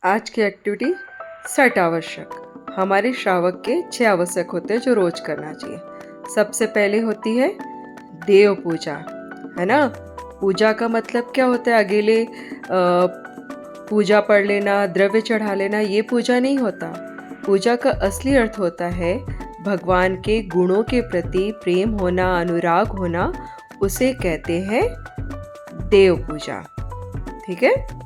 आज की एक्टिविटी 6 आवश्यक। हमारे श्रावक के 6 आवश्यक होते हैं जो रोज करना चाहिए। सबसे पहले होती है देव पूजा, है ना। पूजा का मतलब क्या होता है? अकेले पूजा पढ़ लेना, द्रव्य चढ़ा लेना, ये पूजा नहीं होता। पूजा का असली अर्थ होता है भगवान के गुणों के प्रति प्रेम होना, अनुराग होना, उसे कहते हैं देव पूजा। ठीक है।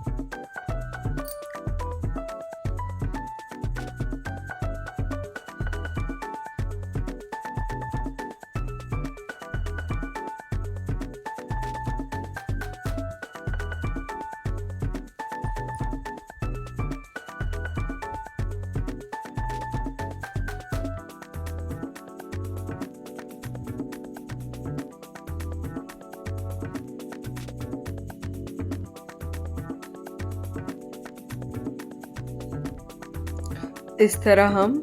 इस तरह हम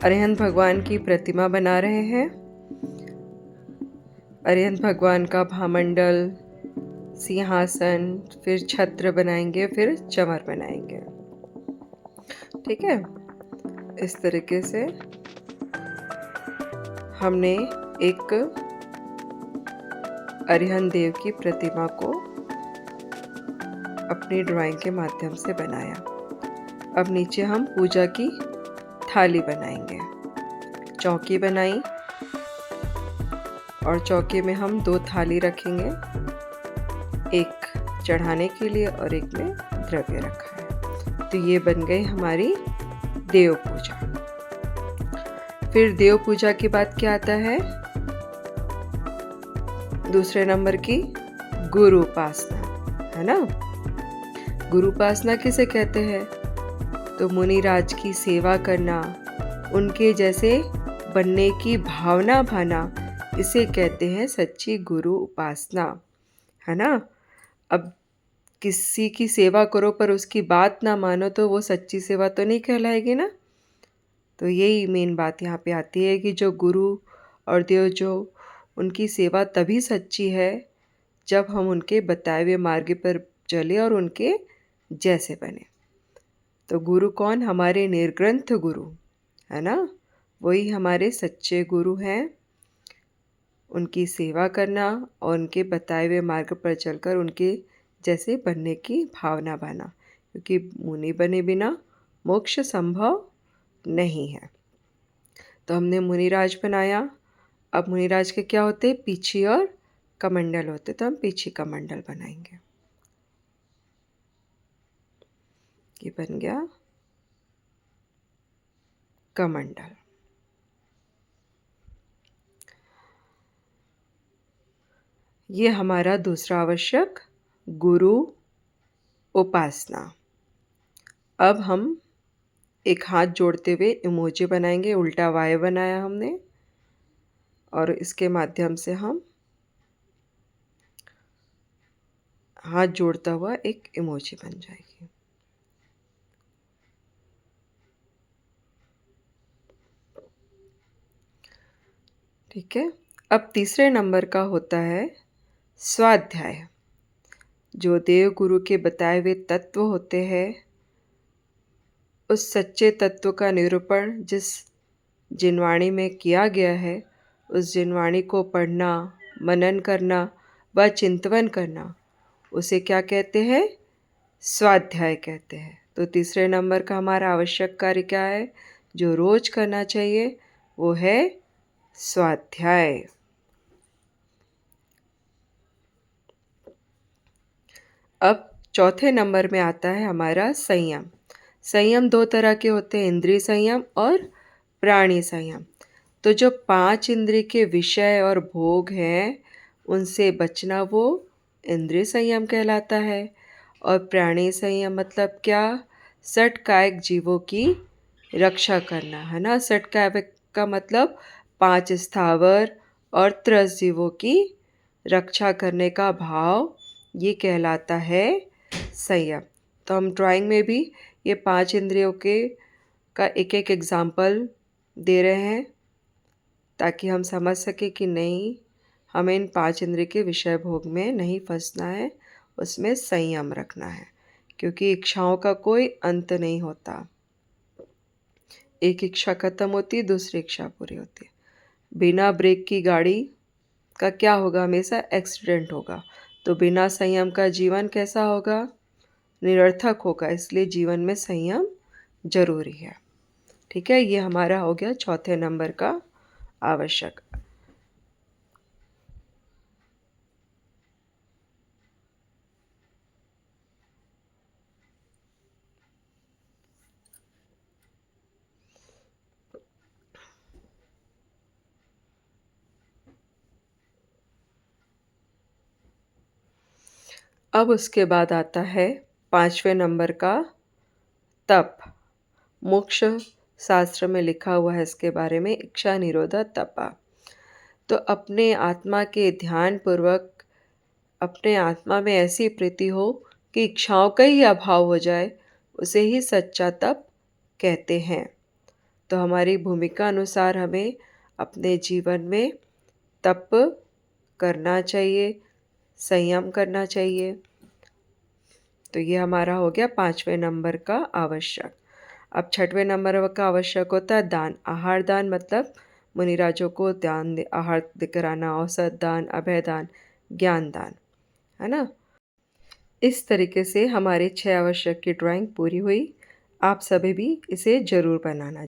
अरिहंत भगवान की प्रतिमा बना रहे हैं। अरिहंत भगवान का भामंडल, सिंहासन, फिर छत्र बनाएंगे, फिर चमर बनाएंगे। ठीक है। इस तरीके से हमने एक अरिहंत देव की प्रतिमा को अपनी ड्राइंग के माध्यम से बनाया। अब नीचे हम पूजा की थाली बनाएंगे। चौकी बनाई और चौकी में हम 2 थाली रखेंगे, एक चढ़ाने के लिए और एक में द्रव्य रखा है। तो ये बन गई हमारी देव पूजा। फिर देव पूजा के बाद क्या आता है? दूसरे नंबर की गुरु उपासना, है ना। गुरु उपासना किसे कहते हैं? तो मुनिराज की सेवा करना, उनके जैसे बनने की भावना भाना, इसे कहते हैं सच्ची गुरु उपासना, है ना। अब किसी की सेवा करो पर उसकी बात ना मानो तो वो सच्ची सेवा तो नहीं कहलाएगी ना। तो यही मेन बात यहाँ पे आती है कि जो गुरु और देव जो उनकी सेवा तभी सच्ची है जब हम उनके बताए हुए मार्ग पर चले और उनके जैसे बने। तो गुरु कौन? हमारे निर्ग्रंथ गुरु, है ना। वही हमारे सच्चे गुरु हैं। उनकी सेवा करना और उनके बताए हुए मार्ग पर चलकर उनके जैसे बनने की भावना बना, क्योंकि मुनि बने बिना मोक्ष संभव नहीं है। तो हमने मुनिराज बनाया। अब मुनिराज के क्या होते हैं? पीछी और कमंडल होते। तो हम पीछी कमंडल बनाएंगे। ये बन गया कमंडल। ये हमारा दूसरा आवश्यक, गुरु उपासना। अब हम एक हाथ जोड़ते हुए इमोजी बनाएंगे। उल्टा वाय बनाया हमने और इसके माध्यम से हम हाथ जोड़ता हुआ एक इमोजी बन जाएगी। ठीक है। अब तीसरे नंबर का होता है स्वाध्याय। जो देव गुरु के बताए हुए तत्व होते हैं, उस सच्चे तत्व का निरूपण जिस जिनवाणी में किया गया है, उस जिनवाणी को पढ़ना, मनन करना व चिंतन करना, उसे क्या कहते हैं? स्वाध्याय कहते हैं। तो तीसरे नंबर का हमारा आवश्यक कार्य क्या है जो रोज करना चाहिए? वो है स्वाध्याय। अब चौथे नंबर में आता है हमारा संयम। संयम 2 तरह के होते हैं, इंद्रिय संयम और प्राणी संयम। तो जो 5 इंद्रिय के विषय और भोग हैं, उनसे बचना वो इंद्रिय संयम कहलाता है। और प्राणी संयम मतलब क्या? षटकायिक जीवों की रक्षा करना, है ना। षटकायिक का मतलब 5 स्थावर और त्रस जीवों की रक्षा करने का भाव, ये कहलाता है संयम। तो हम ड्राइंग में भी ये 5 इंद्रियों के का एक एक एग्जाम्पल दे रहे हैं ताकि हम समझ सके कि नहीं, हमें इन 5 इंद्रिय के विषय भोग में नहीं फंसना है, उसमें संयम रखना है। क्योंकि इच्छाओं का कोई अंत नहीं होता। एक इच्छा खत्म होती, दूसरी इच्छा पूरी होती। बिना ब्रेक की गाड़ी का क्या होगा? हमेशा एक्सीडेंट होगा। तो बिना संयम का जीवन कैसा होगा? निरर्थक होगा। इसलिए जीवन में संयम ज़रूरी है। ठीक है? ये हमारा हो गया चौथे नंबर का आवश्यक। अब उसके बाद आता है 5वें नंबर का तप। मोक्ष शास्त्र में लिखा हुआ है इसके बारे में, इच्छा निरोधा तपा। तो अपने आत्मा के ध्यान पूर्वक अपने आत्मा में ऐसी प्रीति हो कि इच्छाओं का ही अभाव हो जाए, उसे ही सच्चा तप कहते हैं। तो हमारी भूमिका अनुसार हमें अपने जीवन में तप करना चाहिए, संयम करना चाहिए। तो ये हमारा हो गया 5वें नंबर का आवश्यक। अब 6वें नंबर का आवश्यक होता है दान। आहार दान मतलब मुनिराजों को आहार कराना, औसत दान, अभय दान, ज्ञान दान, है ना? इस तरीके से हमारे 6 आवश्यक की ड्राइंग पूरी हुई। आप सभी भी इसे ज़रूर बनाना।